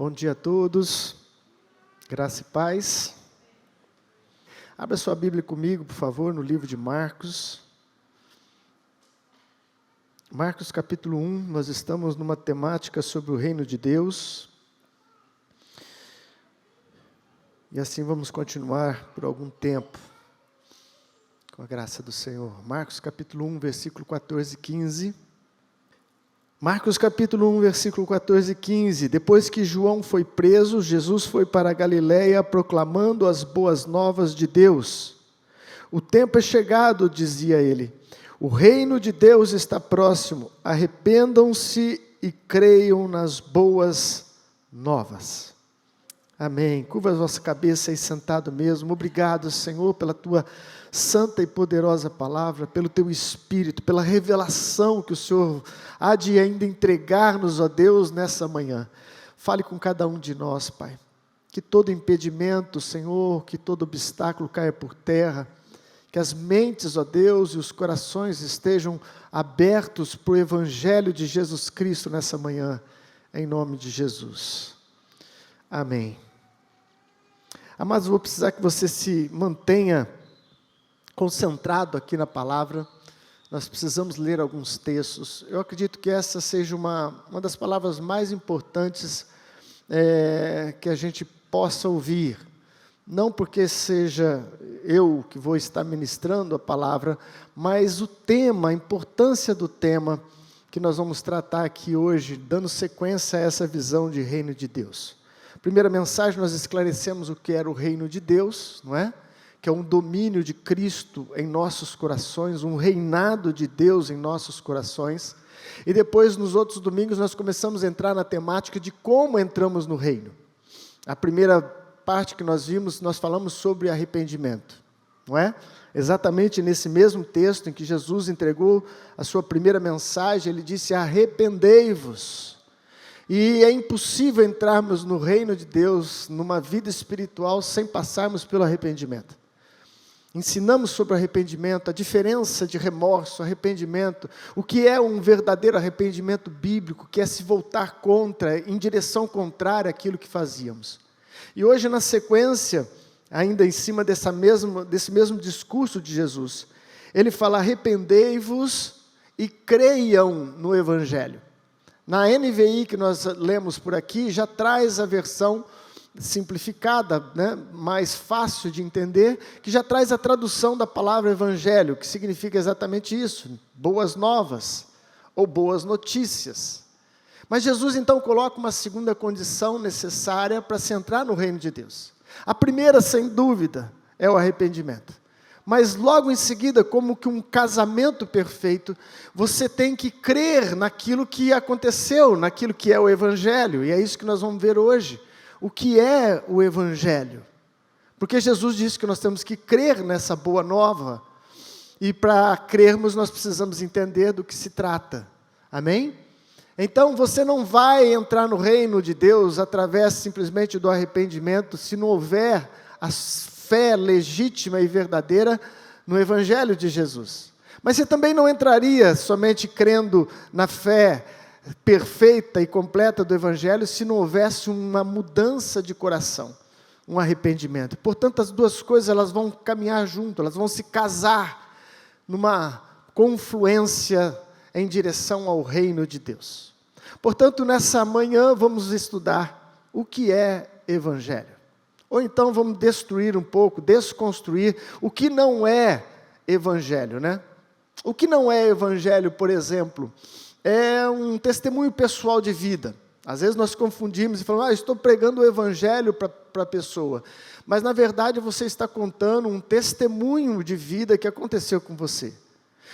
Bom dia a todos, graça e paz. Abra sua Bíblia comigo, por favor, no livro de Marcos. Marcos capítulo 1, nós estamos numa temática sobre o reino de Deus. E assim vamos continuar por algum tempo, com a graça do Senhor. Marcos capítulo 1, versículo 14 e 15. Marcos capítulo 1, versículo 14 e 15. Depois que João foi preso, Jesus foi para a Galiléia proclamando as boas novas de Deus. O tempo é chegado, dizia ele. O reino de Deus está próximo. Arrependam-se e creiam nas boas novas. Amém. Curva a vossa cabeça aí sentado mesmo. Obrigado, Senhor, pela tua santa e poderosa palavra, pelo teu Espírito, pela revelação que o Senhor há de ainda entregar-nos, ó Deus, nessa manhã. Fale com cada um de nós, Pai. Que todo impedimento, Senhor, que todo obstáculo caia por terra, que as mentes, ó Deus, e os corações estejam abertos para o Evangelho de Jesus Cristo nessa manhã, em nome de Jesus. Amém. Amados, vou precisar que você se mantenha concentrado aqui na palavra. Nós precisamos ler alguns textos. Eu acredito que essa seja uma das palavras mais importantes que a gente possa ouvir. Não porque seja eu que vou estar ministrando a palavra, mas o tema, a importância do tema que nós vamos tratar aqui hoje, dando sequência a essa visão de reino de Deus. Primeira mensagem, nós esclarecemos o que era o reino de Deus, não é? Que é um domínio de Cristo em nossos corações, um reinado de Deus em nossos corações. E depois, nos outros domingos, nós começamos a entrar na temática de como entramos no reino. A primeira parte que nós vimos, nós falamos sobre arrependimento, não é? Exatamente nesse mesmo texto em que Jesus entregou a sua primeira mensagem, ele disse: arrependei-vos. E é impossível entrarmos no reino de Deus, numa vida espiritual, sem passarmos pelo arrependimento. Ensinamos sobre arrependimento, a diferença de remorso, arrependimento, o que é um verdadeiro arrependimento bíblico, que é se voltar contra, em direção contrária àquilo que fazíamos. E hoje, na sequência, ainda em cima desse mesmo discurso de Jesus, ele fala: arrependei-vos e creiam no Evangelho. Na NVI que nós lemos por aqui, já traz a versão simplificada, né, mais fácil de entender, que já traz a tradução da palavra evangelho, que significa exatamente isso, boas novas, ou boas notícias. Mas Jesus então coloca uma segunda condição necessária para se entrar no reino de Deus. A primeira, sem dúvida, é o arrependimento. Mas logo em seguida, como que um casamento perfeito, você tem que crer naquilo que aconteceu, naquilo que é o Evangelho. E é isso que nós vamos ver hoje. O que é o Evangelho? Porque Jesus disse que nós temos que crer nessa boa nova. E para crermos, nós precisamos entender do que se trata. Amém? Então, você não vai entrar no reino de Deus através simplesmente do arrependimento, se não houver a fé legítima e verdadeira no Evangelho de Jesus. Mas você também não entraria somente crendo na fé perfeita e completa do Evangelho se não houvesse uma mudança de coração, um arrependimento. Portanto, as duas coisas elas vão caminhar junto, elas vão se casar numa confluência em direção ao reino de Deus. Portanto, nessa manhã vamos estudar o que é Evangelho. Ou então vamos destruir um pouco, desconstruir o que não é Evangelho, né? O que não é Evangelho, por exemplo, é um testemunho pessoal de vida. Às vezes nós confundimos e falamos: estou pregando o Evangelho para a pessoa. Mas na verdade você está contando um testemunho de vida que aconteceu com você.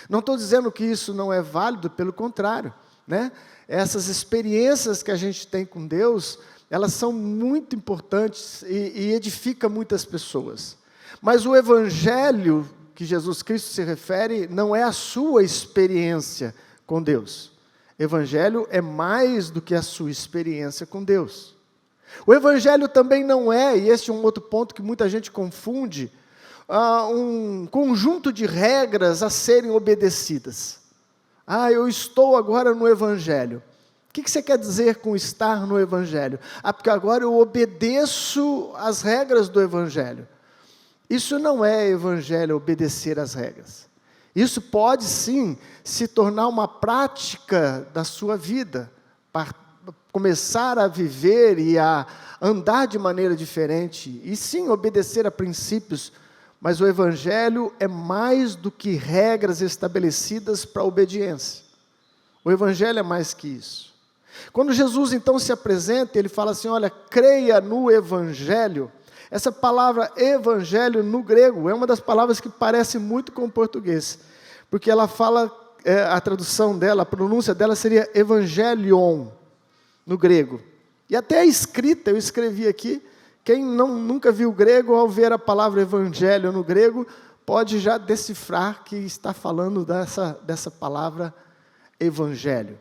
Não estou dizendo que isso não é válido, pelo contrário, né? Essas experiências que a gente tem com Deus, elas são muito importantes e edificam muitas pessoas. Mas o Evangelho que Jesus Cristo se refere não é a sua experiência com Deus. Evangelho é mais do que a sua experiência com Deus. O Evangelho também não é, e esse é um outro ponto que muita gente confunde, um conjunto de regras a serem obedecidas. Eu estou agora no Evangelho. O que você quer dizer com estar no Evangelho? Porque agora eu obedeço às regras do Evangelho. Isso não é Evangelho, obedecer às regras. Isso pode sim se tornar uma prática da sua vida, para começar a viver e a andar de maneira diferente, e sim obedecer a princípios, mas o Evangelho é mais do que regras estabelecidas para a obediência. O Evangelho é mais que isso. Quando Jesus então se apresenta, ele fala assim, olha, creia no Evangelho. Essa palavra Evangelho no grego é uma das palavras que parece muito com o português, porque ela fala, a tradução dela, a pronúncia dela seria Evangelion, no grego. E até a escrita, eu escrevi aqui, quem nunca viu grego, ao ver a palavra Evangelho no grego, pode já decifrar que está falando dessa palavra Evangelho.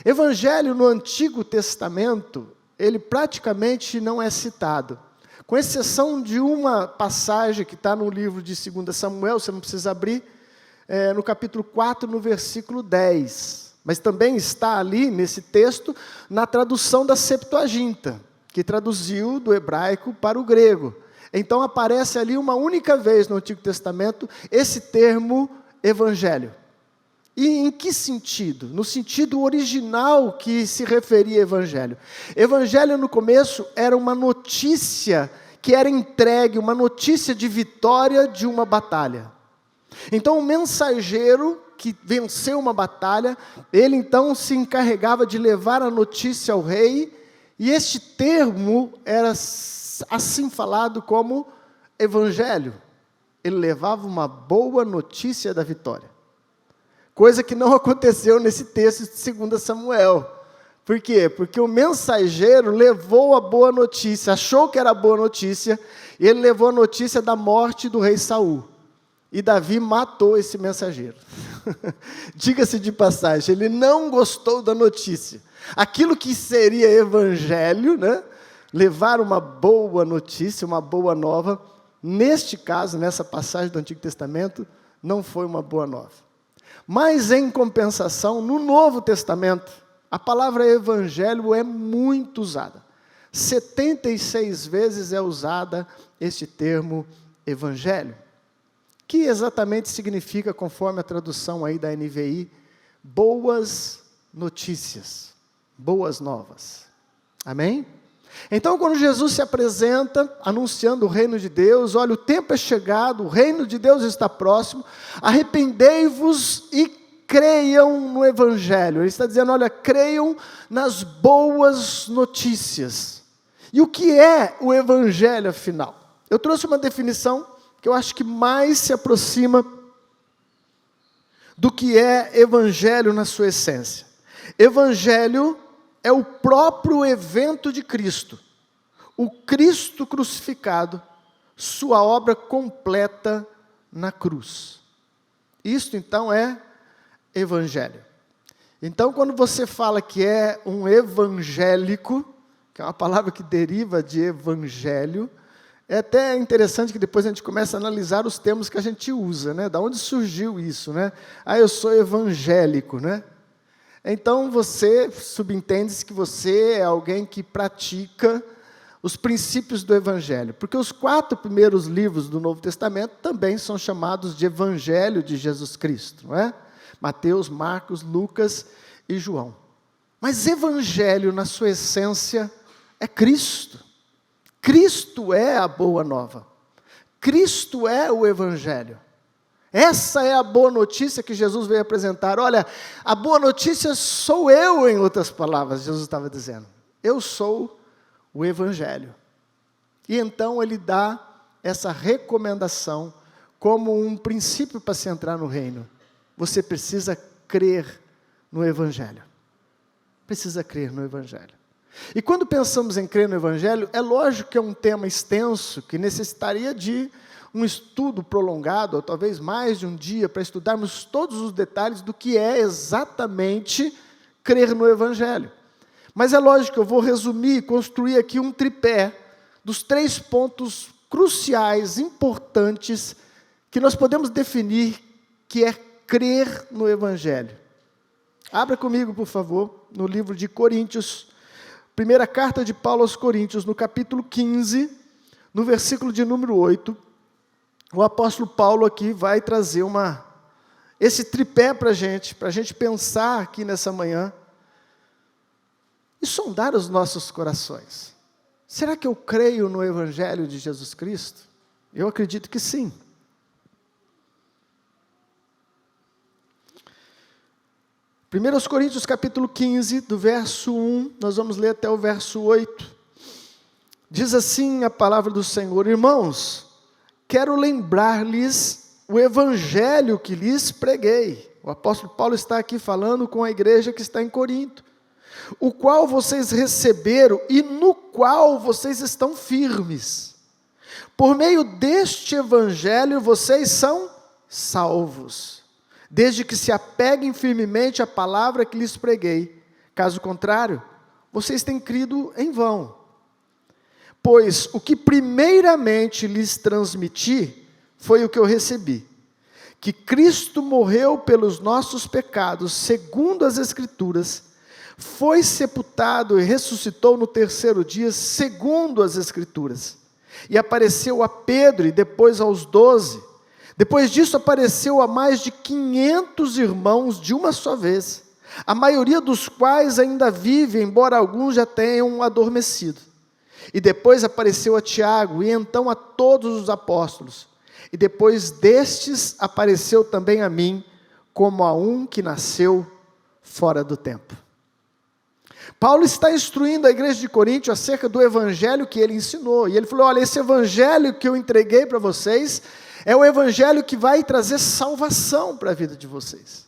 Evangelho no Antigo Testamento, ele praticamente não é citado, com exceção de uma passagem que está no livro de 2 Samuel, você não precisa abrir, no capítulo 4, no versículo 10. Mas também está ali, nesse texto, na tradução da Septuaginta, que traduziu do hebraico para o grego. Então aparece ali uma única vez no Antigo Testamento esse termo Evangelho. E em que sentido? No sentido original que se referia a Evangelho. Evangelho no começo era uma notícia que era entregue, uma notícia de vitória de uma batalha. Então o mensageiro que venceu uma batalha, ele então se encarregava de levar a notícia ao rei, e este termo era assim falado como Evangelho. Ele levava uma boa notícia da vitória. Coisa que não aconteceu nesse texto de 2 Samuel. Por quê? Porque o mensageiro levou a boa notícia, achou que era boa notícia, e ele levou a notícia da morte do rei Saul. E Davi matou esse mensageiro. Diga-se de passagem, ele não gostou da notícia. Aquilo que seria evangelho, né? Levar uma boa notícia, uma boa nova, neste caso, nessa passagem do Antigo Testamento, não foi uma boa nova. Mas, em compensação, no Novo Testamento, a palavra evangelho é muito usada. 76 vezes é usada este termo evangelho, que exatamente significa, conforme a tradução aí da NVI, boas notícias, boas novas. Amém? Então, quando Jesus se apresenta, anunciando o reino de Deus, olha, o tempo é chegado, o reino de Deus está próximo, arrependei-vos e creiam no Evangelho. Ele está dizendo, olha, creiam nas boas notícias. E o que é o Evangelho, afinal? Eu trouxe uma definição que eu acho que mais se aproxima do que é Evangelho na sua essência. Evangelho é o próprio evento de Cristo, o Cristo crucificado, sua obra completa na cruz. Isto então é Evangelho. Então, quando você fala que é um evangélico, que é uma palavra que deriva de evangelho, é até interessante que depois a gente começa a analisar os termos que a gente usa, né? Da onde surgiu isso, né? Ah, eu sou evangélico, né? Então você subentende que você é alguém que pratica os princípios do Evangelho. Porque os 4 primeiros livros do Novo Testamento também são chamados de Evangelho de Jesus Cristo, não é? Mateus, Marcos, Lucas e João. Mas Evangelho, na sua essência, é Cristo. Cristo é a boa nova. Cristo é o Evangelho. Essa é a boa notícia que Jesus veio apresentar. Olha, a boa notícia sou eu, em outras palavras, Jesus estava dizendo. Eu sou o Evangelho. E então ele dá essa recomendação como um princípio para se entrar no reino. Você precisa crer no Evangelho. Precisa crer no Evangelho. E quando pensamos em crer no Evangelho, é lógico que é um tema extenso, que necessitaria de um estudo prolongado, ou talvez mais de um dia, para estudarmos todos os detalhes do que é exatamente crer no Evangelho. Mas é lógico que eu vou resumir e construir aqui um tripé dos 3 pontos cruciais, importantes, que nós podemos definir que é crer no Evangelho. Abra comigo, por favor, no livro de Coríntios, primeira carta de Paulo aos Coríntios, no capítulo 15, no versículo de número 8, o apóstolo Paulo aqui vai trazer esse tripé para a gente pensar aqui nessa manhã, e sondar os nossos corações. Será que eu creio no Evangelho de Jesus Cristo? Eu acredito que sim. 1 Coríntios capítulo 15, do verso 1, nós vamos ler até o verso 8. Diz assim a palavra do Senhor: irmãos, quero lembrar-lhes o evangelho que lhes preguei. O apóstolo Paulo está aqui falando com a igreja que está em Corinto, o qual vocês receberam e no qual vocês estão firmes. Por meio deste evangelho vocês são salvos, desde que se apeguem firmemente à palavra que lhes preguei. Caso contrário, vocês têm crido em vão. Pois o que primeiramente lhes transmiti foi o que eu recebi: que Cristo morreu pelos nossos pecados, segundo as Escrituras, foi sepultado e ressuscitou no terceiro dia, segundo as Escrituras, e apareceu a Pedro e depois aos 12. Depois disso apareceu a mais de 500 irmãos de uma só vez, a maioria dos quais ainda vive, embora alguns já tenham adormecido. E depois apareceu a Tiago, e então a todos os apóstolos. E depois destes apareceu também a mim, como a um que nasceu fora do tempo. Paulo está instruindo a igreja de Corinto acerca do evangelho que ele ensinou. E ele falou: olha, esse evangelho que eu entreguei para vocês é o evangelho que vai trazer salvação para a vida de vocês.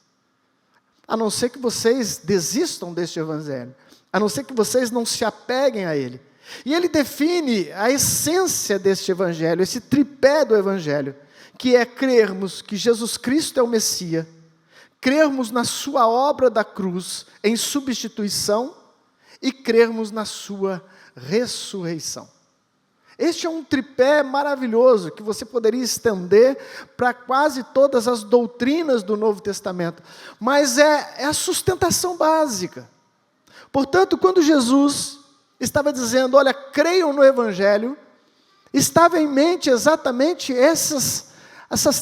A não ser que vocês desistam deste evangelho, a não ser que vocês não se apeguem a ele. E ele define a essência deste evangelho, esse tripé do evangelho, que é crermos que Jesus Cristo é o Messias, crermos na sua obra da cruz em substituição e crermos na sua ressurreição. Este é um tripé maravilhoso que você poderia estender para quase todas as doutrinas do Novo Testamento, mas é a sustentação básica. Portanto, quando Jesus estava dizendo, olha, creiam no Evangelho, estava em mente exatamente essas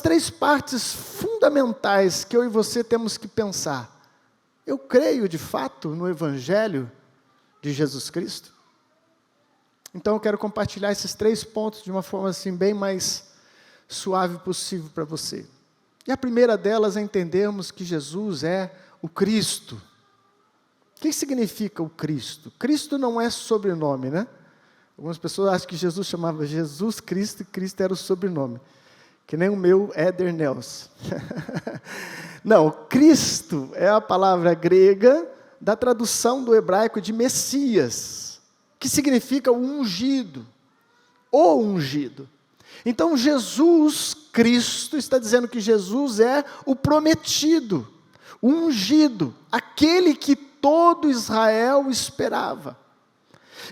três partes fundamentais que eu e você temos que pensar. Eu creio de fato no Evangelho de Jesus Cristo? Então eu quero compartilhar esses 3 pontos de uma forma assim bem mais suave possível para você. E a primeira delas é entendermos que Jesus é o Cristo. O que significa o Cristo? Cristo não é sobrenome, né? Algumas pessoas acham que Jesus chamava Jesus Cristo e Cristo era o sobrenome. Que nem o meu Éder Nelson. Não, Cristo é a palavra grega da tradução do hebraico de Messias, que significa o ungido, o ungido. Então Jesus Cristo está dizendo que Jesus é o prometido, o ungido, aquele que todo Israel esperava.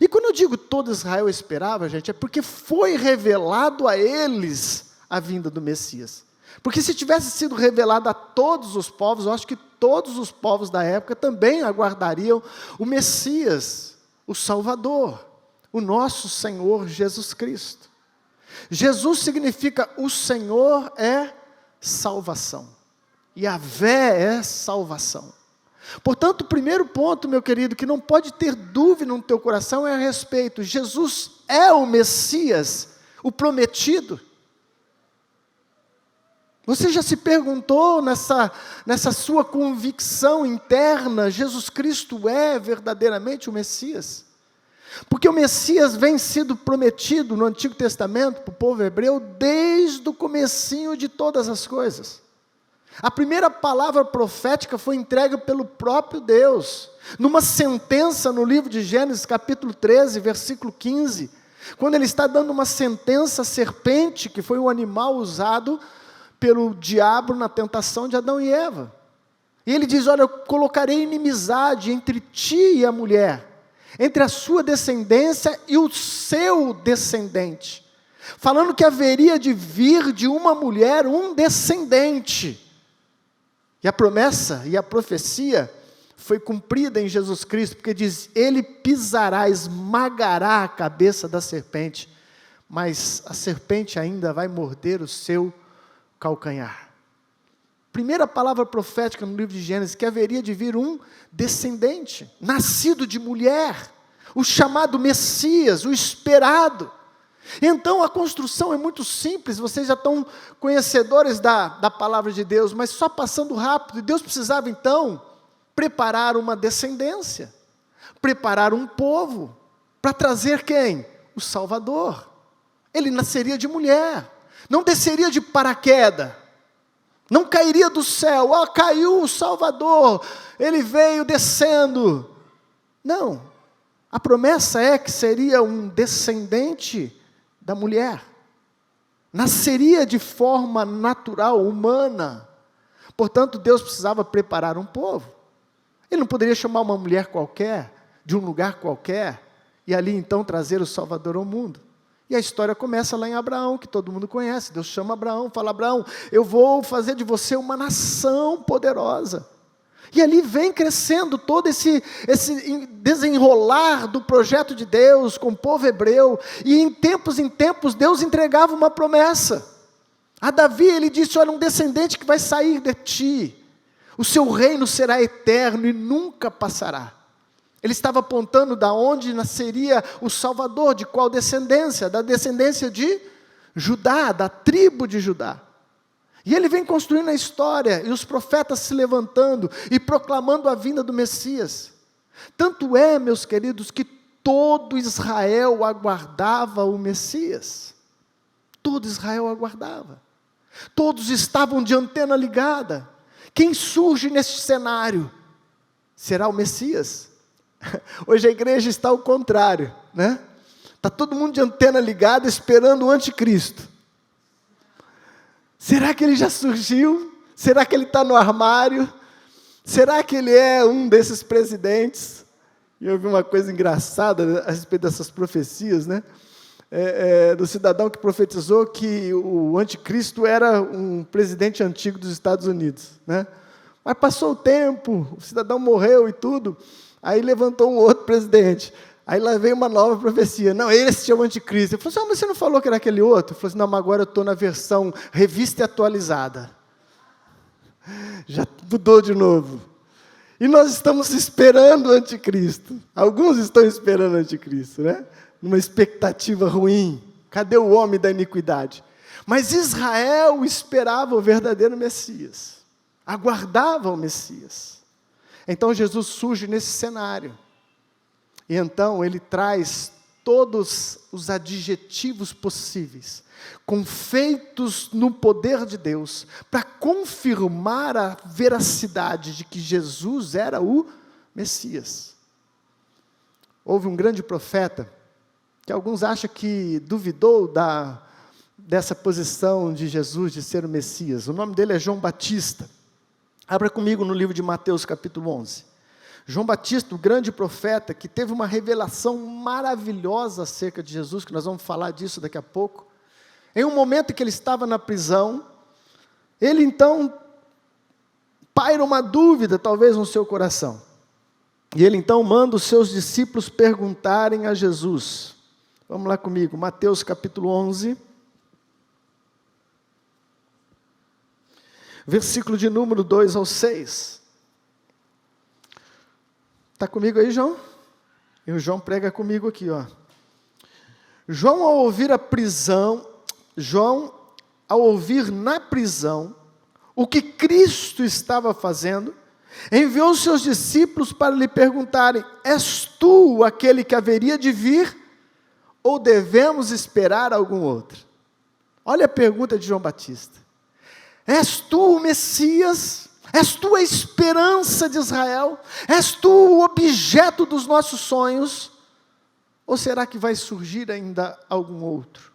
E quando eu digo todo Israel esperava, gente, é porque foi revelado a eles a vinda do Messias. Porque se tivesse sido revelado a todos os povos, eu acho que todos os povos da época também aguardariam o Messias, o Salvador, o nosso Senhor Jesus Cristo. Jesus significa o Senhor é salvação. Yahvé é salvação. Portanto, o primeiro ponto, meu querido, que não pode ter dúvida no teu coração é a respeito. Jesus é o Messias, o prometido. Você já se perguntou nessa sua convicção interna, Jesus Cristo é verdadeiramente o Messias? Porque o Messias vem sido prometido no Antigo Testamento para o povo hebreu desde o comecinho de todas as coisas. A primeira palavra profética foi entregue pelo próprio Deus, numa sentença no livro de Gênesis, capítulo 13, versículo 15, quando ele está dando uma sentença à serpente, que foi um animal usado pelo diabo na tentação de Adão e Eva. E ele diz, olha, eu colocarei inimizade entre ti e a mulher, entre a sua descendência e o seu descendente, falando que haveria de vir de uma mulher um descendente. E a promessa e a profecia foi cumprida em Jesus Cristo, porque diz, ele pisará, esmagará a cabeça da serpente, mas a serpente ainda vai morder o seu calcanhar. Primeira palavra profética no livro de Gênesis, que haveria de vir um descendente, nascido de mulher, o chamado Messias, o esperado. Então a construção é muito simples, vocês já estão conhecedores da palavra de Deus, mas só passando rápido, Deus precisava então preparar uma descendência, preparar um povo, para trazer quem? O Salvador. Ele nasceria de mulher, não desceria de paraquedas, não cairia do céu, caiu o Salvador, ele veio descendo. Não, a promessa é que seria um descendente da mulher, nasceria de forma natural, humana. Portanto, Deus precisava preparar um povo. Ele não poderia chamar uma mulher qualquer, de um lugar qualquer, e ali então trazer o Salvador ao mundo. E a história começa lá em Abraão, que todo mundo conhece. Deus chama Abraão, fala, Abraão, eu vou fazer de você uma nação poderosa. E ali vem crescendo todo esse desenrolar do projeto de Deus com o povo hebreu. E em tempos, Deus entregava uma promessa. A Davi, ele disse, olha, um descendente que vai sair de ti. O seu reino será eterno e nunca passará. Ele estava apontando da onde nasceria o Salvador, de qual descendência? Da descendência de Judá, da tribo de Judá. E ele vem construindo a história, e os profetas se levantando e proclamando a vinda do Messias. Tanto é, meus queridos, que todo Israel aguardava o Messias. Todo Israel aguardava. Todos estavam de antena ligada. Quem surge neste cenário? Será o Messias? Hoje a igreja está ao contrário, né? Está todo mundo de antena ligada esperando o anticristo. Será que ele já surgiu? Será que ele está no armário? Será que ele é um desses presidentes? E eu vi uma coisa engraçada a respeito dessas profecias, né? Do cidadão que profetizou que o anticristo era um presidente antigo dos Estados Unidos, né? Mas passou o tempo, o cidadão morreu e tudo, aí levantou um outro presidente. Aí lá veio uma nova profecia. Não, esse é o anticristo. Eu falei assim, mas você não falou que era aquele outro? Eu falei assim, não, mas agora eu estou na versão revista e atualizada. Já mudou de novo. E nós estamos esperando o anticristo. Alguns estão esperando o anticristo, né? Numa expectativa ruim. Cadê o homem da iniquidade? Mas Israel esperava o verdadeiro Messias. Aguardava o Messias. Então Jesus surge nesse cenário. E então ele traz todos os adjetivos possíveis, confeitos no poder de Deus, para confirmar a veracidade de que Jesus era o Messias. Houve um grande profeta, que alguns acham que duvidou dessa posição de Jesus de ser o Messias. O nome dele é João Batista. Abra comigo no livro de Mateus capítulo 11. João Batista, o grande profeta, que teve uma revelação maravilhosa acerca de Jesus, que nós vamos falar disso daqui a pouco. Em um momento em que ele estava na prisão, ele então paira uma dúvida, talvez no seu coração. E ele então manda os seus discípulos perguntarem a Jesus. Vamos lá comigo, Mateus capítulo 11. Versículo de número 2 ao 6. Está comigo aí, João? E o João prega comigo aqui, ó. João, ao ouvir na prisão, o que Cristo estava fazendo, enviou os seus discípulos para lhe perguntarem, és tu aquele que haveria de vir, ou devemos esperar algum outro? Olha a pergunta de João Batista. És tu o Messias? És tu a esperança de Israel? És tu o objeto dos nossos sonhos? Ou será que vai surgir ainda algum outro?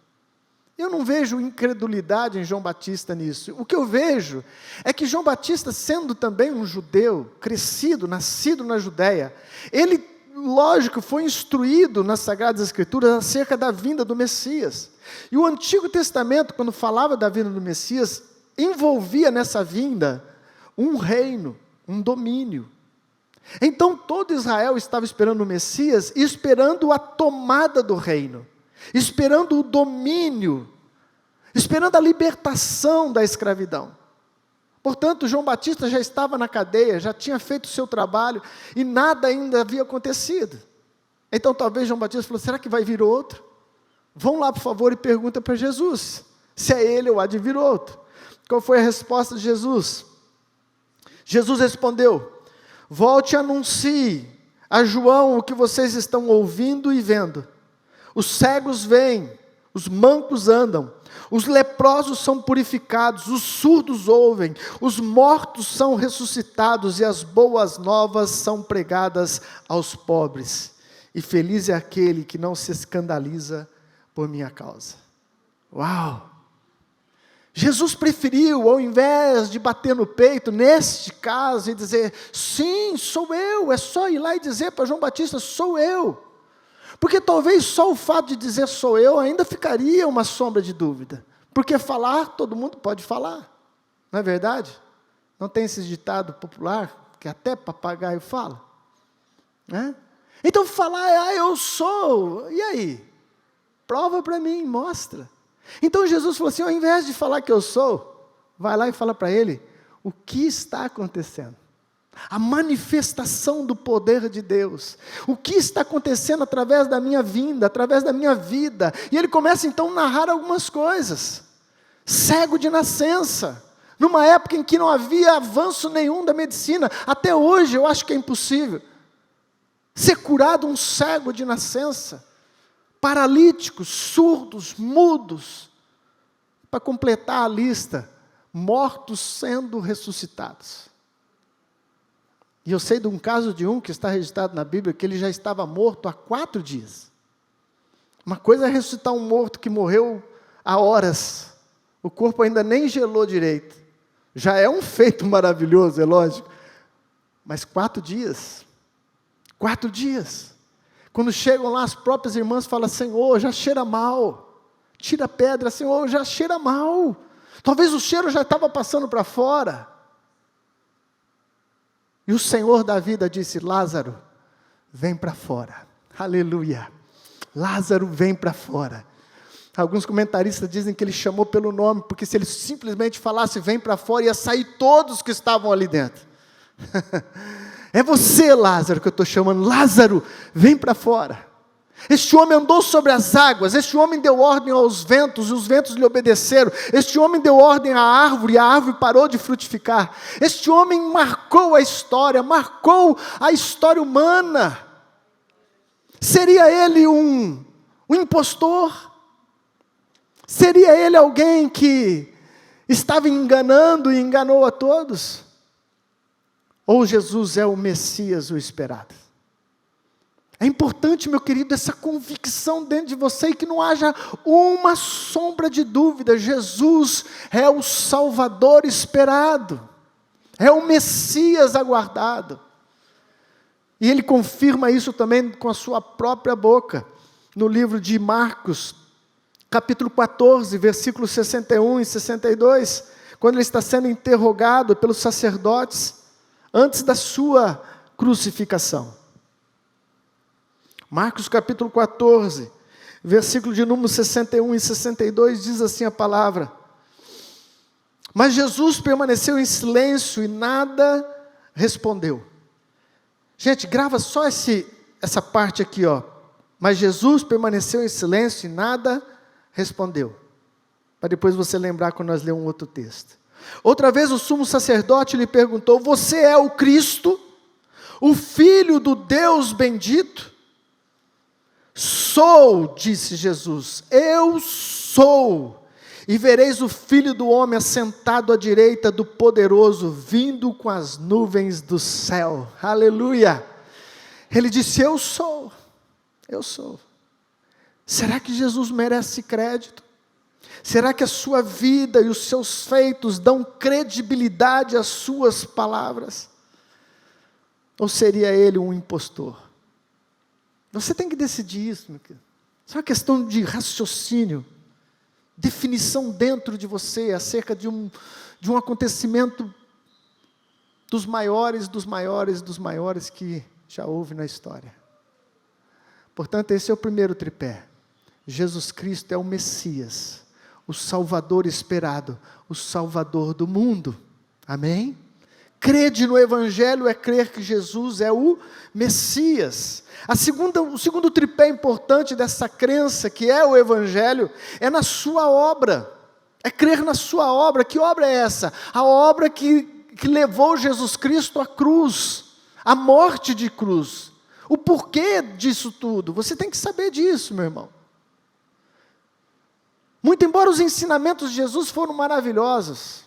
Eu não vejo incredulidade em João Batista nisso. O que eu vejo é que João Batista, sendo também um judeu, crescido, nascido na Judéia, ele, lógico, foi instruído nas Sagradas Escrituras acerca da vinda do Messias. E o Antigo Testamento, quando falava da vinda do Messias, envolvia nessa vinda um reino, um domínio. Então todo Israel estava esperando o Messias, esperando a tomada do reino, esperando o domínio, esperando a libertação da escravidão. Portanto, João Batista já estava na cadeia, já tinha feito o seu trabalho, e nada ainda havia acontecido. Então talvez João Batista falou, será que vai vir outro? Vão lá, por favor, e pergunta para Jesus, se é ele ou há de vir outro. Qual foi a resposta de Jesus? Jesus respondeu, volte e anuncie a João o que vocês estão ouvindo e vendo. Os cegos veem, os mancos andam, os leprosos são purificados, os surdos ouvem, os mortos são ressuscitados e as boas novas são pregadas aos pobres. E feliz é aquele que não se escandaliza por minha causa. Uau! Jesus preferiu, ao invés de bater no peito, neste caso, e dizer, sim, sou eu, é só ir lá e dizer para João Batista, sou eu. Porque talvez só o fato de dizer sou eu, ainda ficaria uma sombra de dúvida. Porque falar, todo mundo pode falar, não é verdade? Não tem esse ditado popular, que até papagaio fala? Né? Então falar, eu sou, e aí? Prova para mim, mostra. Então Jesus falou assim, ao invés de falar que eu sou, vai lá e fala para ele, o que está acontecendo? A manifestação do poder de Deus, o que está acontecendo através da minha vinda, através da minha vida, e ele começa então a narrar algumas coisas, cego de nascença, numa época em que não havia avanço nenhum da medicina, até hoje eu acho que é impossível, ser curado um cego de nascença, paralíticos, surdos, mudos, para completar a lista, mortos sendo ressuscitados. E eu sei de um caso de um que está registrado na Bíblia, que ele já estava morto há 4 dias. Uma coisa é ressuscitar um morto que morreu há horas, o corpo ainda nem gelou direito, já é um feito maravilhoso, é lógico, mas 4 dias, 4 dias, quando chegam lá as próprias irmãs falam, Senhor, já cheira mal, tira a pedra, Senhor, já cheira mal, talvez o cheiro já estava passando para fora, e o Senhor da vida disse, Lázaro, vem para fora, aleluia, Lázaro vem para fora. Alguns comentaristas dizem que ele chamou pelo nome, porque se ele simplesmente falasse, vem para fora, ia sair todos que estavam ali dentro. É você, Lázaro, que eu estou chamando, Lázaro, vem para fora. Este homem andou sobre as águas, este homem deu ordem aos ventos, e os ventos lhe obedeceram. Este homem deu ordem à árvore, e a árvore parou de frutificar. Este homem marcou a história humana. Seria ele um impostor? Seria ele alguém que estava enganando e enganou a todos? Ou Jesus é o Messias, o esperado? É importante, meu querido, essa convicção dentro de você e que não haja uma sombra de dúvida. Jesus é o Salvador esperado, é o Messias aguardado. E ele confirma isso também com a sua própria boca, no livro de Marcos, capítulo 14, versículos 61 e 62, quando ele está sendo interrogado pelos sacerdotes, antes da sua crucificação. Marcos capítulo 14, versículo de número 61 e 62, diz assim a palavra, mas Jesus permaneceu em silêncio e nada respondeu. Gente, grava só essa parte aqui, ó. Mas Jesus permaneceu em silêncio e nada respondeu. Para depois você lembrar quando nós lemos um outro texto. Outra vez o sumo sacerdote lhe perguntou, você é o Cristo, o Filho do Deus bendito? Sou, disse Jesus, eu sou, e vereis o Filho do Homem assentado à direita do Poderoso, vindo com as nuvens do céu, aleluia, ele disse, eu sou, será que Jesus merece crédito? Será que a sua vida e os seus feitos dão credibilidade às suas palavras? Ou seria ele um impostor? Você tem que decidir isso, meu querido. Isso é uma questão de raciocínio, definição dentro de você, acerca de um acontecimento dos maiores, dos maiores, dos maiores que já houve na história. Portanto, esse é o primeiro tripé. Jesus Cristo é o Messias, o Salvador esperado, o Salvador do mundo. Amém? Crede no Evangelho é crer que Jesus é o Messias. O segundo tripé importante dessa crença, que é o Evangelho, é na sua obra. É crer na sua obra. Que obra é essa? A obra que levou Jesus Cristo à cruz, à morte de cruz. O porquê disso tudo? Você tem que saber disso, meu irmão. Muito embora os ensinamentos de Jesus foram maravilhosos,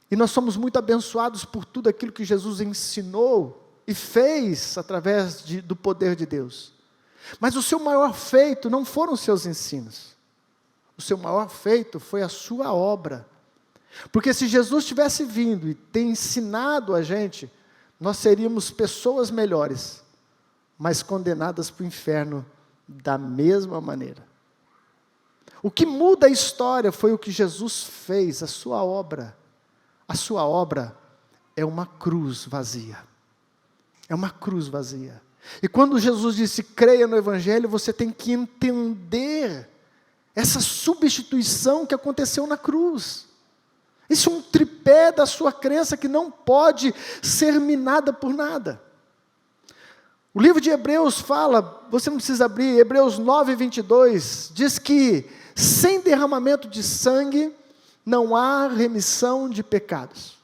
e nós somos muito abençoados por tudo aquilo que Jesus ensinou e fez através do poder de Deus. Mas o seu maior feito não foram os seus ensinos. O seu maior feito foi a sua obra. Porque se Jesus tivesse vindo e ter ensinado a gente, nós seríamos pessoas melhores, mas condenadas para o inferno da mesma maneira. O que muda a história foi o que Jesus fez, a sua obra. A sua obra é uma cruz vazia. É uma cruz vazia. E quando Jesus disse, creia no Evangelho, você tem que entender essa substituição que aconteceu na cruz. Isso é um tripé da sua crença que não pode ser minada por nada. O livro de Hebreus fala, você não precisa abrir, Hebreus 9:22, diz que sem derramamento de sangue não há remissão de pecados.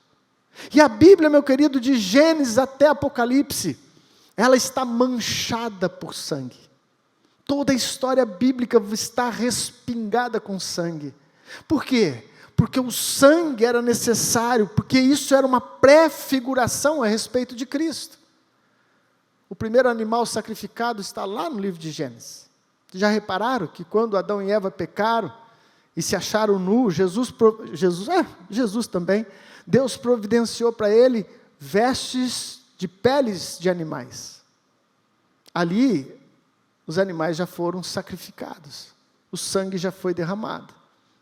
E a Bíblia, meu querido, de Gênesis até Apocalipse, ela está manchada por sangue. Toda a história bíblica está respingada com sangue. Por quê? Porque o sangue era necessário, porque isso era uma pré-figuração a respeito de Cristo. O primeiro animal sacrificado está lá no livro de Gênesis. Já repararam que quando Adão e Eva pecaram e se acharam nus, Jesus também, Deus providenciou para ele vestes de peles de animais. Ali, os animais já foram sacrificados, o sangue já foi derramado.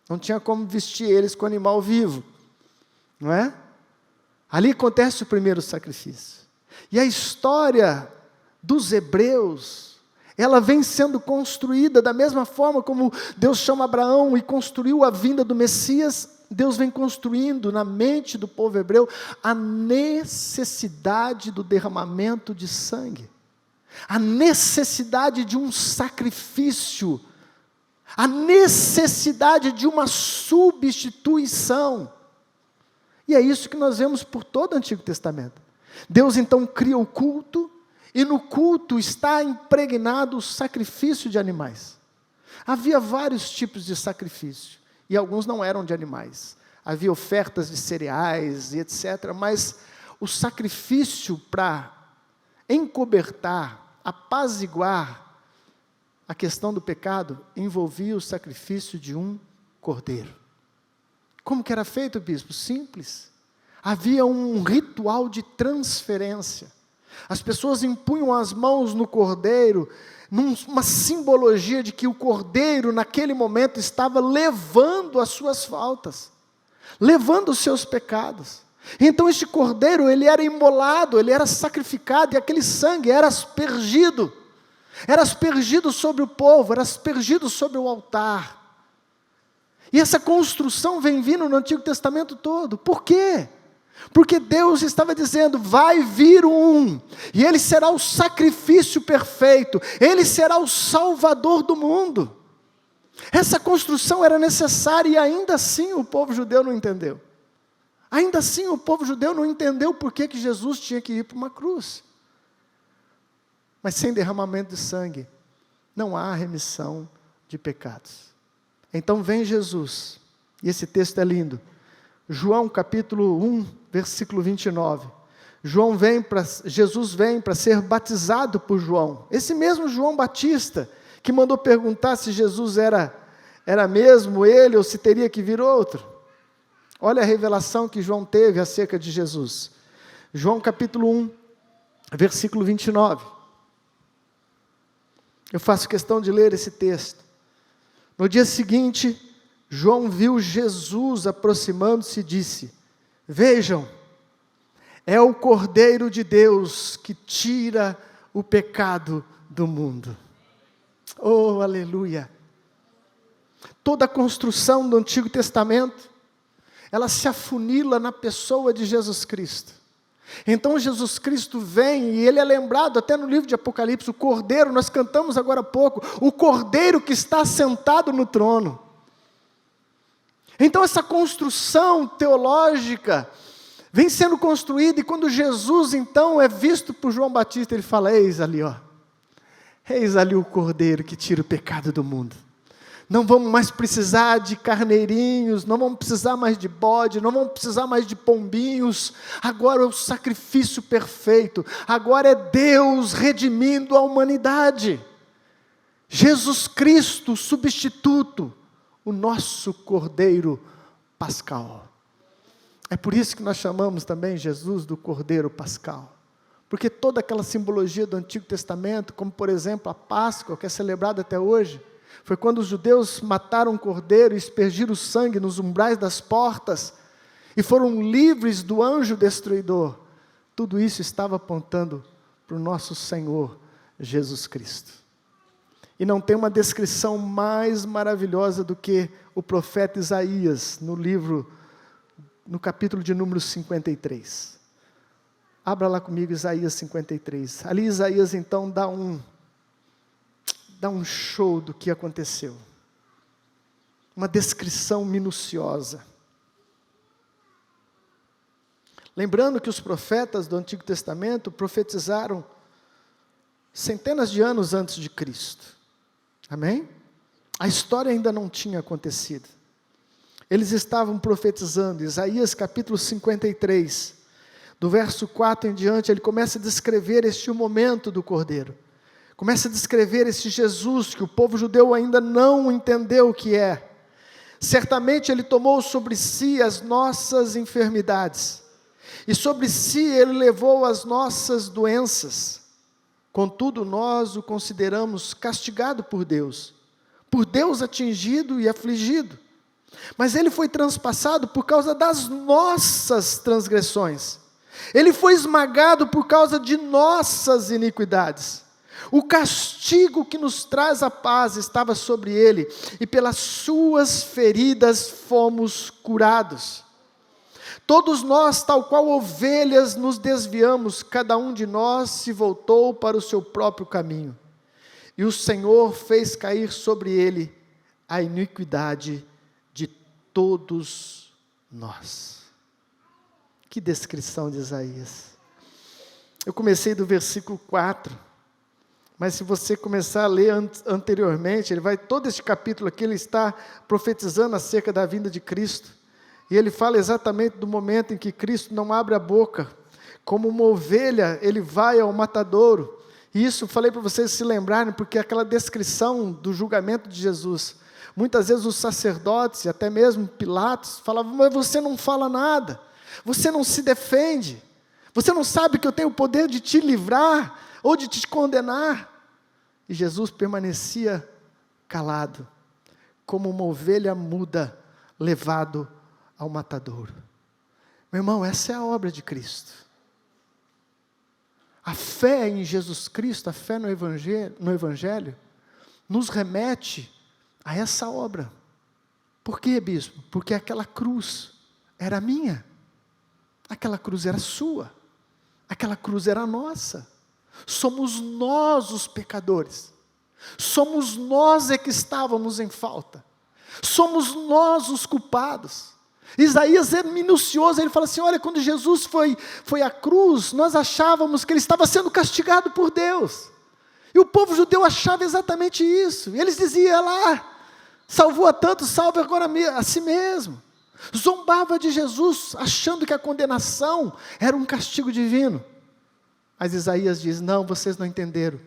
Não tinha como vestir eles com animal vivo, não é? Ali acontece o primeiro sacrifício. E a história dos hebreus, ela vem sendo construída da mesma forma como Deus chama Abraão e construiu a vinda do Messias. Deus vem construindo na mente do povo hebreu a necessidade do derramamento de sangue, a necessidade de um sacrifício, a necessidade de uma substituição. E é isso que nós vemos por todo o Antigo Testamento. Deus então cria o culto, e no culto está impregnado o sacrifício de animais. Havia vários tipos de sacrifício, e alguns não eram de animais. Havia ofertas de cereais e etc. Mas o sacrifício para encobertar, apaziguar a questão do pecado, envolvia o sacrifício de um cordeiro. Como que era feito, bispo? Simples. Havia um ritual de transferência. As pessoas impunham as mãos no cordeiro, numa simbologia de que o cordeiro, naquele momento, estava levando as suas faltas, levando os seus pecados. Então este cordeiro, ele era imolado, ele era sacrificado, e aquele sangue era aspergido sobre o povo, era aspergido sobre o altar. E essa construção vem vindo no Antigo Testamento todo. Por quê? Porque Deus estava dizendo, vai vir um, e Ele será o sacrifício perfeito, Ele será o Salvador do mundo. Essa construção era necessária, e ainda assim o povo judeu não entendeu. Ainda assim o povo judeu não entendeu por que Jesus tinha que ir para uma cruz. Mas sem derramamento de sangue, não há remissão de pecados. Então vem Jesus, e esse texto é lindo, João capítulo 1, versículo 29, Jesus vem para ser batizado por João, esse mesmo João Batista, que mandou perguntar se Jesus era mesmo ele, ou se teria que vir outro. Olha a revelação que João teve acerca de Jesus, João capítulo 1, versículo 29, eu faço questão de ler esse texto. No dia seguinte, João viu Jesus aproximando-se e disse, vejam, É o Cordeiro de Deus que tira o pecado do mundo. Oh, aleluia! Toda a construção do Antigo Testamento, ela se afunila na pessoa de Jesus Cristo. Então Jesus Cristo vem, e Ele é lembrado até no livro de Apocalipse, o Cordeiro, nós cantamos agora há pouco, o Cordeiro que está sentado no trono. Então essa construção teológica vem sendo construída, e quando Jesus então é visto por João Batista, ele fala: eis ali, eis ali o Cordeiro que tira o pecado do mundo. Não vamos mais precisar de carneirinhos, não vamos precisar mais de bode, não vamos precisar mais de pombinhos. Agora é o sacrifício perfeito, agora é Deus redimindo a humanidade. Jesus Cristo, o substituto, o nosso Cordeiro Pascal. É por isso que nós chamamos também Jesus do Cordeiro Pascal. Porque toda aquela simbologia do Antigo Testamento, como por exemplo a Páscoa, que é celebrada até hoje, foi quando os judeus mataram um cordeiro e aspergiram o sangue nos umbrais das portas, e foram livres do anjo destruidor. Tudo isso estava apontando para o nosso Senhor Jesus Cristo. E não tem uma descrição mais maravilhosa do que o profeta Isaías, no capítulo de número 53. Abra lá comigo Isaías 53. Ali Isaías então dá um show do que aconteceu. Uma descrição minuciosa. Lembrando que os profetas do Antigo Testamento profetizaram centenas de anos antes de Cristo. Amém? A história ainda não tinha acontecido. Eles estavam profetizando. Isaías capítulo 53, do verso 4 em diante, ele começa a descrever este momento do Cordeiro. Começa a descrever esse Jesus que o povo judeu ainda não entendeu o que é. Certamente Ele tomou sobre si as nossas enfermidades, e sobre si Ele levou as nossas doenças. Contudo, nós o consideramos castigado por Deus atingido e afligido. Mas Ele foi transpassado por causa das nossas transgressões. Ele foi esmagado por causa de nossas iniquidades. O castigo que nos traz a paz estava sobre Ele, e pelas suas feridas fomos curados. Todos nós, tal qual ovelhas, nos desviamos, cada um de nós se voltou para o seu próprio caminho. E o Senhor fez cair sobre Ele a iniquidade de todos nós. Que descrição de Isaías. Eu comecei do versículo 4. Mas se você começar a ler anteriormente, todo este capítulo aqui, ele está profetizando acerca da vinda de Cristo. E ele fala exatamente do momento em que Cristo não abre a boca. Como uma ovelha, ele vai ao matadouro. E isso falei para vocês se lembrarem, porque aquela descrição do julgamento de Jesus. Muitas vezes os sacerdotes, e até mesmo Pilatos, falavam: mas você não fala nada. Você não se defende. Você não sabe que eu tenho o poder de te livrar ou de te condenar. E Jesus permanecia calado, como uma ovelha muda, levado ao matadouro. Meu irmão, essa é a obra de Cristo. A fé em Jesus Cristo, a fé no Evangelho, nos remete a essa obra. Por quê, bispo? Porque aquela cruz era minha, aquela cruz era sua, aquela cruz era nossa. Somos nós os pecadores, somos nós que estávamos em falta, somos nós os culpados. Isaías é minucioso, ele fala assim: olha, quando Jesus foi à cruz, nós achávamos que ele estava sendo castigado por Deus, e o povo judeu achava exatamente isso. Eles diziam: lá, salvou a tantos, salve agora a si mesmo. Zombava de Jesus, achando que a condenação era um castigo divino. Mas Isaías diz: não, vocês não entenderam.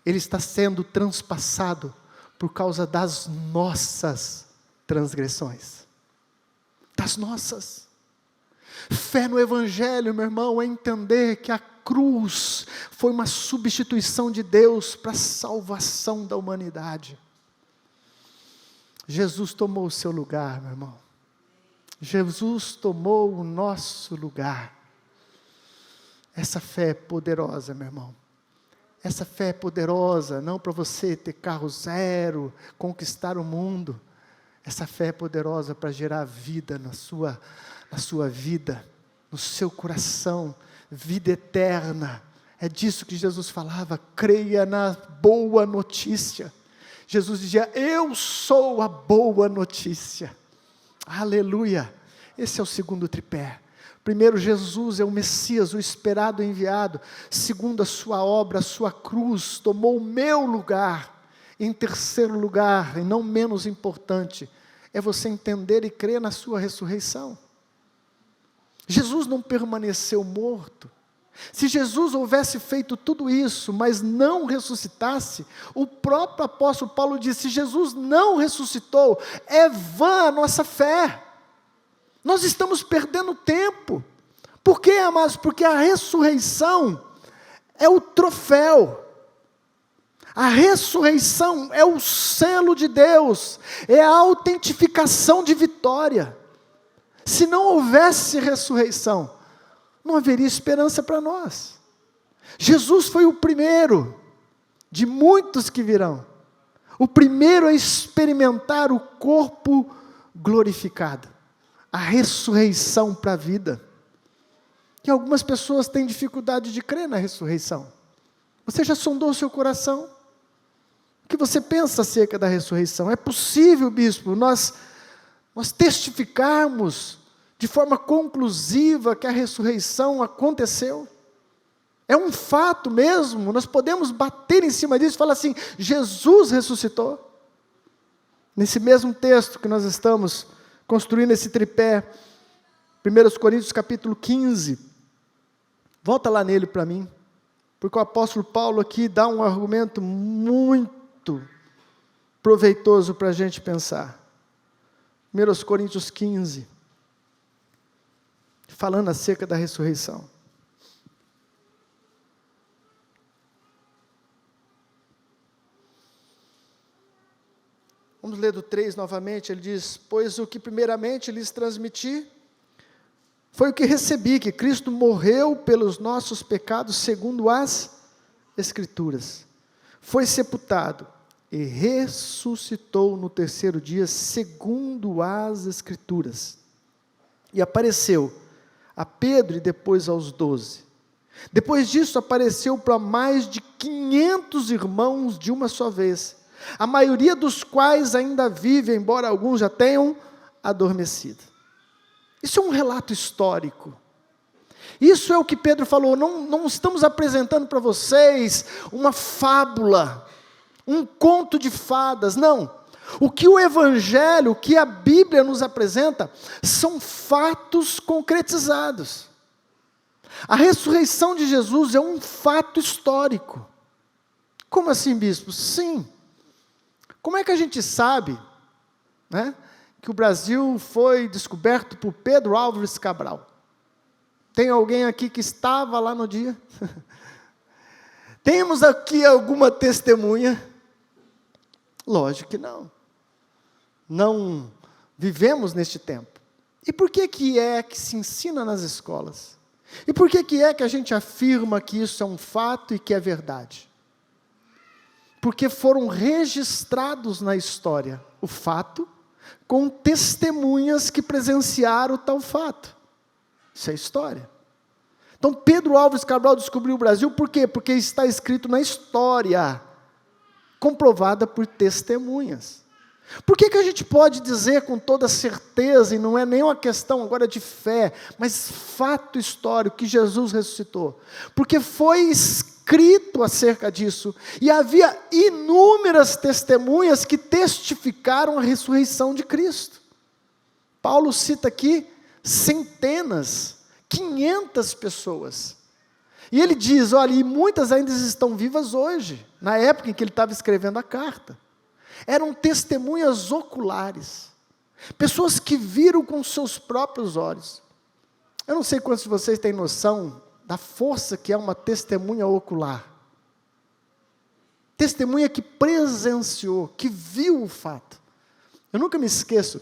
Ele está sendo transpassado por causa das nossas transgressões. Das nossas. Fé no Evangelho, meu irmão, é entender que a cruz foi uma substituição de Deus para a salvação da humanidade. Jesus tomou o seu lugar, meu irmão. Jesus tomou o nosso lugar. Essa fé é poderosa, meu irmão. Essa fé é poderosa, não para você ter carro zero, conquistar o mundo. Essa fé é poderosa para gerar vida na sua vida, no seu coração, vida eterna. É disso que Jesus falava, creia na boa notícia. Jesus dizia, eu sou a boa notícia. Aleluia. Esse é o segundo tripé. Primeiro, Jesus é o Messias, o esperado enviado. Segundo, a sua obra, a sua cruz, tomou o meu lugar. Em terceiro lugar, e não menos importante, é você entender e crer na sua ressurreição. Jesus não permaneceu morto. Se Jesus houvesse feito tudo isso, mas não ressuscitasse, o próprio apóstolo Paulo disse, se Jesus não ressuscitou, é vã a nossa fé. Nós estamos perdendo tempo. Por quê, amados? Porque a ressurreição é o troféu. A ressurreição é o selo de Deus, é a autentificação de vitória. Se não houvesse ressurreição, não haveria esperança para nós. Jesus foi o primeiro de muitos que virão. O primeiro a experimentar o corpo glorificado. A ressurreição para a vida. E algumas pessoas têm dificuldade de crer na ressurreição. Você já sondou o seu coração? O que você pensa acerca da ressurreição? É possível, bispo, nós testificarmos de forma conclusiva que a ressurreição aconteceu? É um fato mesmo, nós podemos bater em cima disso e falar assim, Jesus ressuscitou. Nesse mesmo texto que nós estamos construindo esse tripé, 1 Coríntios capítulo 15, volta lá nele para mim, porque o apóstolo Paulo aqui dá um argumento muito proveitoso para a gente pensar. 1 Coríntios 15, falando acerca da ressurreição. Vamos ler do 3 novamente, ele diz, pois o que primeiramente lhes transmiti, foi o que recebi, que Cristo morreu pelos nossos pecados, segundo as Escrituras. Foi sepultado e ressuscitou no terceiro dia, segundo as Escrituras. E apareceu a Pedro e depois aos 12. Depois disso apareceu para mais de 500 irmãos de uma só vez, a maioria dos quais ainda vive, embora alguns já tenham adormecido. Isso é um relato histórico. Isso é o que Pedro falou, não estamos apresentando para vocês uma fábula, um conto de fadas, não. O que o Evangelho, o que a Bíblia nos apresenta, são fatos concretizados. A ressurreição de Jesus é um fato histórico. Como assim, bispo? Sim. Como é que a gente sabe, né, que o Brasil foi descoberto por Pedro Álvares Cabral? Tem alguém aqui que estava lá no dia? Temos aqui alguma testemunha? Lógico que não. Não vivemos neste tempo. E por que é que se ensina nas escolas? E por que é que a gente afirma que isso é um fato e que é verdade? Porque foram registrados na história o fato, com testemunhas que presenciaram tal fato. Isso é história. Então, Pedro Álvares Cabral descobriu o Brasil, por quê? Porque está escrito na história, comprovada por testemunhas. Por que a gente pode dizer com toda certeza, e não é nem uma questão agora de fé, mas fato histórico, que Jesus ressuscitou? Porque foi escrito acerca disso, e havia inúmeras testemunhas que testificaram a ressurreição de Cristo. Paulo cita aqui centenas, 500 pessoas. E ele diz, olha, e muitas ainda estão vivas hoje, na época em que ele estava escrevendo a carta. Eram testemunhas oculares, pessoas que viram com seus próprios olhos. Eu não sei quantos de vocês têm noção da força que é uma testemunha ocular. Testemunha que presenciou, que viu o fato. Eu nunca me esqueço,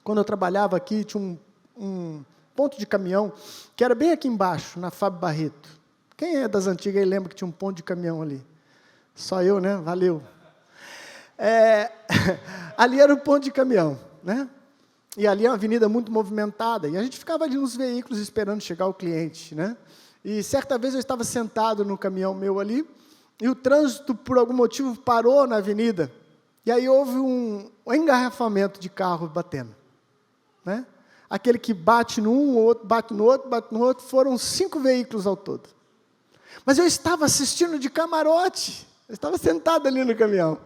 quando eu trabalhava aqui, tinha um ponto de caminhão, que era bem aqui embaixo, na Fábio Barreto. Quem é das antigas aí lembra que tinha um ponto de caminhão ali? Só eu, né? Valeu. Ali era o ponto de caminhão, né? E ali é uma avenida muito movimentada, e a gente ficava ali nos veículos esperando chegar o cliente, né? E certa vez eu estava sentado no caminhão meu ali, e o trânsito, por algum motivo, parou na avenida, e aí houve um engarrafamento de carro batendo, né? Aquele que bate num, o outro bate no outro, bate no outro, foram 5 veículos ao todo. Mas eu estava assistindo de camarote, eu estava sentado ali no caminhão,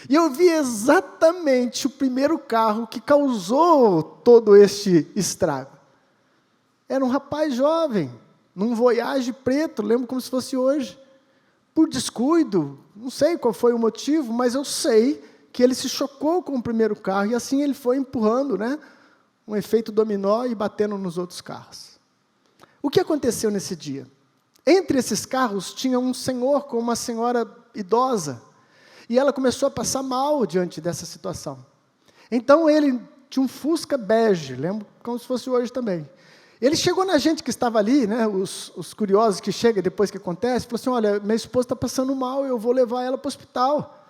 e eu vi exatamente o primeiro carro que causou todo este estrago. Era um rapaz jovem, num Voyage preto, lembro como se fosse hoje. Por descuido, não sei qual foi o motivo, mas eu sei que ele se chocou com o primeiro carro, e assim ele foi empurrando, né, um efeito dominó e batendo nos outros carros. O que aconteceu nesse dia? Entre esses carros tinha um senhor com uma senhora idosa, e ela começou a passar mal diante dessa situação. Então ele tinha um Fusca bege, lembro como se fosse hoje também. Ele chegou na gente que estava ali, né, os curiosos que chegam depois que acontece, falou assim, olha, minha esposa está passando mal, eu vou levar ela para o hospital.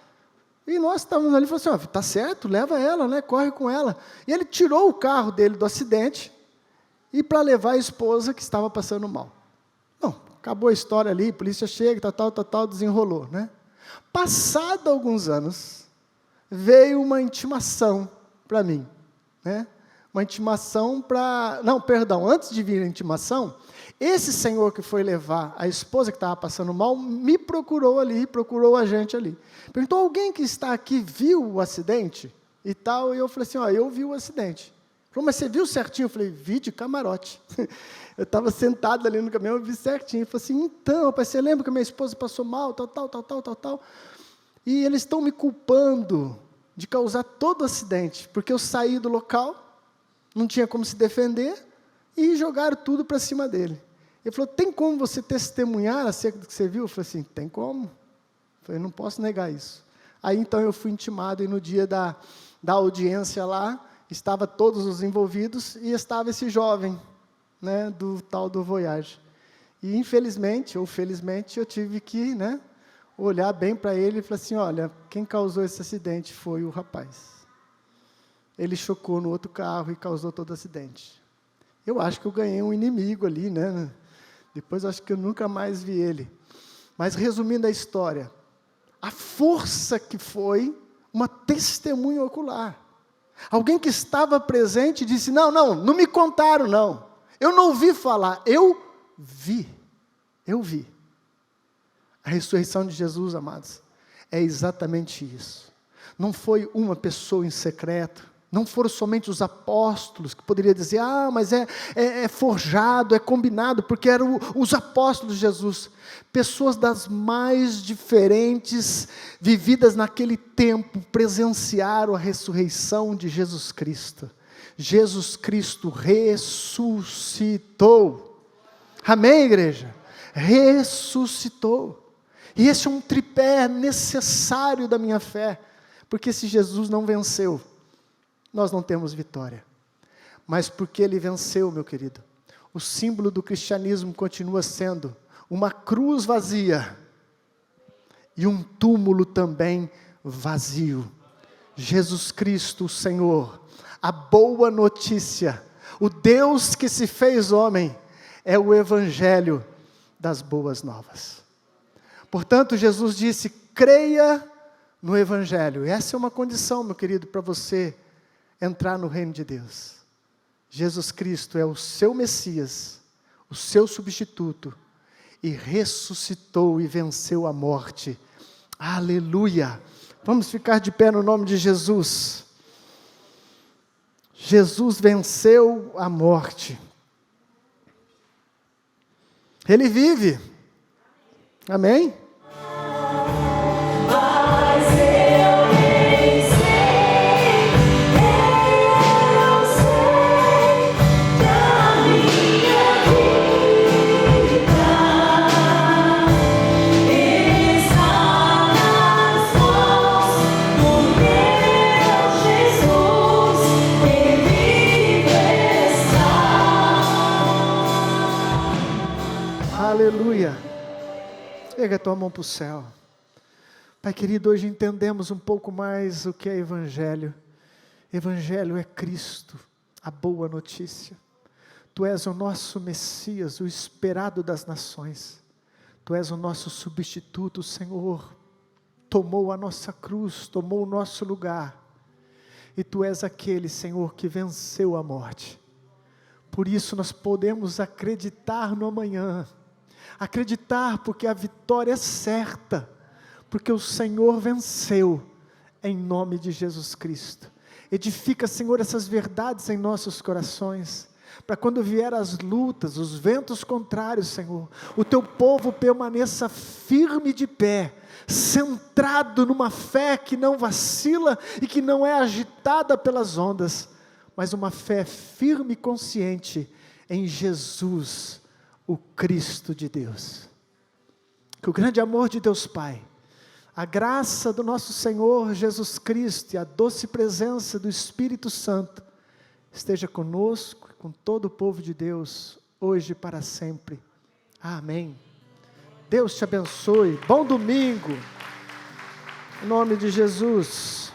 E nós estávamos ali e falamos assim, está certo, leva ela, né, corre com ela. E ele tirou o carro dele do acidente e para levar a esposa que estava passando mal. Bom, acabou a história ali, a polícia chega, tal, desenrolou, né? Passado alguns anos, veio uma intimação para mim, né? Uma intimação para... Não, perdão, antes de vir a intimação, esse senhor que foi levar a esposa que estava passando mal, me procurou ali, procurou a gente ali. Perguntou, alguém que está aqui viu o acidente? E tal, e eu falei assim, eu vi o acidente. Ele falou, mas você viu certinho? Eu falei, vi de camarote. Eu estava sentado ali no caminhão, eu vi certinho. Ele falou assim, então, rapaz, você lembra que a minha esposa passou mal, tal. E eles estão me culpando de causar todo o acidente, porque eu saí do local, não tinha como se defender, e jogaram tudo para cima dele. Ele falou, tem como você testemunhar acerca do que você viu? Eu falei assim, tem como. Eu falei, não posso negar isso. Aí, então, eu fui intimado, e no dia da audiência lá, estava todos os envolvidos, e estava esse jovem, né, do tal do Voyage. E, infelizmente, ou felizmente, eu tive que, né, olhar bem para ele e falar assim, olha, quem causou esse acidente foi o rapaz. Ele chocou no outro carro e causou todo o acidente. Eu acho que eu ganhei um inimigo ali, né? Depois acho que eu nunca mais vi ele. Mas resumindo a história, a força que foi uma testemunha ocular. Alguém que estava presente disse, não me contaram, não. Eu não ouvi falar, eu vi. A ressurreição de Jesus, amados, é exatamente isso. Não foi uma pessoa em secreto, não foram somente os apóstolos, que poderia dizer, mas é forjado, é combinado, porque eram os apóstolos de Jesus. Pessoas das mais diferentes, vividas naquele tempo, presenciaram a ressurreição de Jesus Cristo. Jesus Cristo ressuscitou. Amém, igreja? Ressuscitou. E esse é um tripé necessário da minha fé, porque se Jesus não venceu, nós não temos vitória. Mas porque ele venceu, meu querido, o símbolo do cristianismo continua sendo uma cruz vazia e um túmulo também vazio. Jesus Cristo, o Senhor, a boa notícia, o Deus que se fez homem, é o evangelho das boas novas. Portanto, Jesus disse, creia no evangelho. E essa é uma condição, meu querido, para você entrar no reino de Deus. Jesus Cristo é o seu Messias, o seu substituto, e ressuscitou e venceu a morte. Aleluia! Vamos ficar de pé no nome de Jesus. Jesus venceu a morte. Ele vive. Amém? Aleluia. Pega a tua mão para o céu. Pai querido, hoje entendemos um pouco mais o que é Evangelho. Evangelho é Cristo, a boa notícia. Tu és o nosso Messias, o esperado das nações. Tu és o nosso substituto, Senhor. Tomou a nossa cruz, tomou o nosso lugar. E Tu és aquele, Senhor, que venceu a morte. Por isso nós podemos acreditar no amanhã. Acreditar porque a vitória é certa. Porque o Senhor venceu, em nome de Jesus Cristo. Edifica, Senhor, essas verdades em nossos corações, para quando vier as lutas, os ventos contrários, Senhor, o Teu povo permaneça firme de pé, centrado numa fé que não vacila e que não é agitada pelas ondas, mas uma fé firme e consciente em Jesus, o Cristo de Deus. Que o grande amor de Deus Pai, a graça do nosso Senhor Jesus Cristo e a doce presença do Espírito Santo esteja conosco, com todo o povo de Deus, hoje e para sempre. Amém. Deus te abençoe. Bom domingo. Em nome de Jesus.